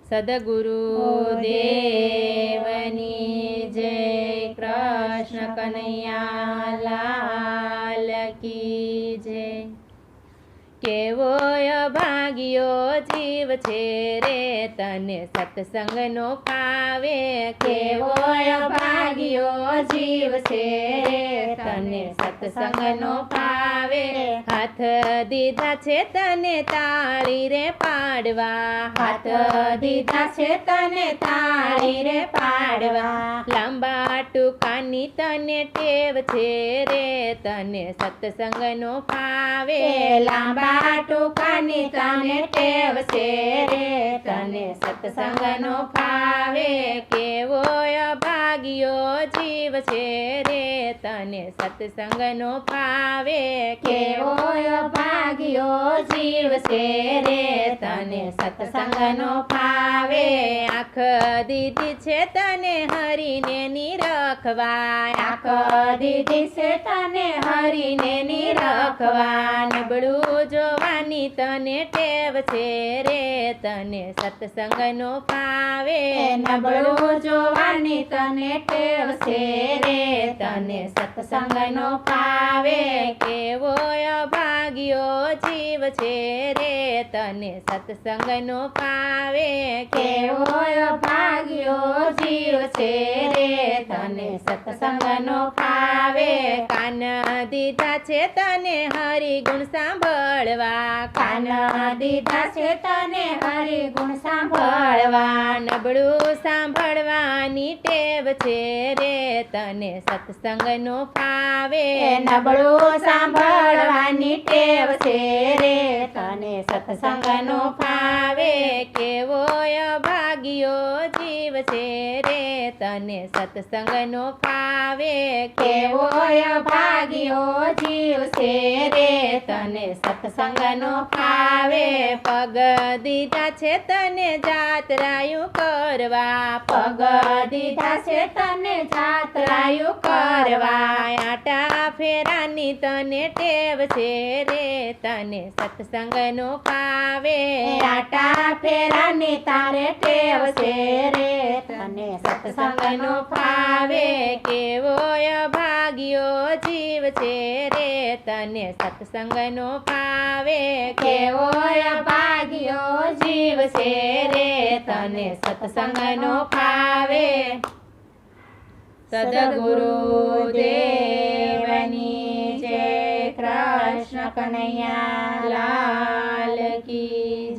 સદગુરુ દેવની જય. કૃષ્ણ કનૈયા લાલ કી જય. કેવો અભાગ્યો જીવ છે રે તને સત્સંગનો ફાવે. કેવો અભાગ્યો જીવ છે રે તને સત્સંગનો ફાવે. હાથ દીધા છે તને તાળી રે પાડવા. હાથ દીધા છે તને તાળી રે પાડવા. લાંબા ટૂંકાની તને ટેવ છે રે તને સત્સંગનો ફાવે. લાંબા ટૂંકાની તને ટેવ છે રે તને સત્સંગનો ફાવે. કેવો અભાગ્યો જીવ છે રે તને સત્સંગનો ફાવે. કેવો અભાગ્યો જીવ છે રે તને સત્સંગનો ફાવે. આંખ દીધી છે તને હરીને નિરખવા. આંખ દીધી છે તને હરીને નિરખવા. નબળું જોવાની તને ટેવ છે રે તને સત્સંગનો ફાવે. નબળું જોવાની તને ટેવ છે રે તને સત્સંગનો ફાવે. કેવો અભાગ્યો જીવ છે રે તને સત્સંગનો ફાવે. કેવો અભાગ્યો જીવ છે રે તને સત્સંગનો ફાવે. કાન દીધા છે તને હરિગુણ સાંભળવા. કાન દીધા છે તને હરિગુણ સાંભળવા. નબળું સાંભળવાની ટેવ છે રે તને સત્સંગનો ફાવે. નબળું સાંભળવાની ટેવ છે રે તને સત્સંગનો ફાવે. કેવો અભાગ્યો જીવ છે રે તને સત્સંગનો ફાવે. કેવો અભાગ્યો જીવ છે રે તને સત્સંગનો ફાવે. પગ દીધા છે તને જાત્રાયું કરવા. પગ દીધા છે તને જાત્રાયું કરવા. આટા ફેરાની તને ટેવ છે રે તને સત્સંગનો ફાવે. આટા ફેરાની તારે ટેવ છે રે તને સત્સંગનો ફાવે. કેવો અભાગ્યો જીવ છે રે તને સત્સંગનો ફાવે. કેવો અભાગ્યો જીવ છે રે તને સત્સંગનો ફાવે. સદગુરુ દેવની જય. કૃષ્ણ કનૈયા લાલ કી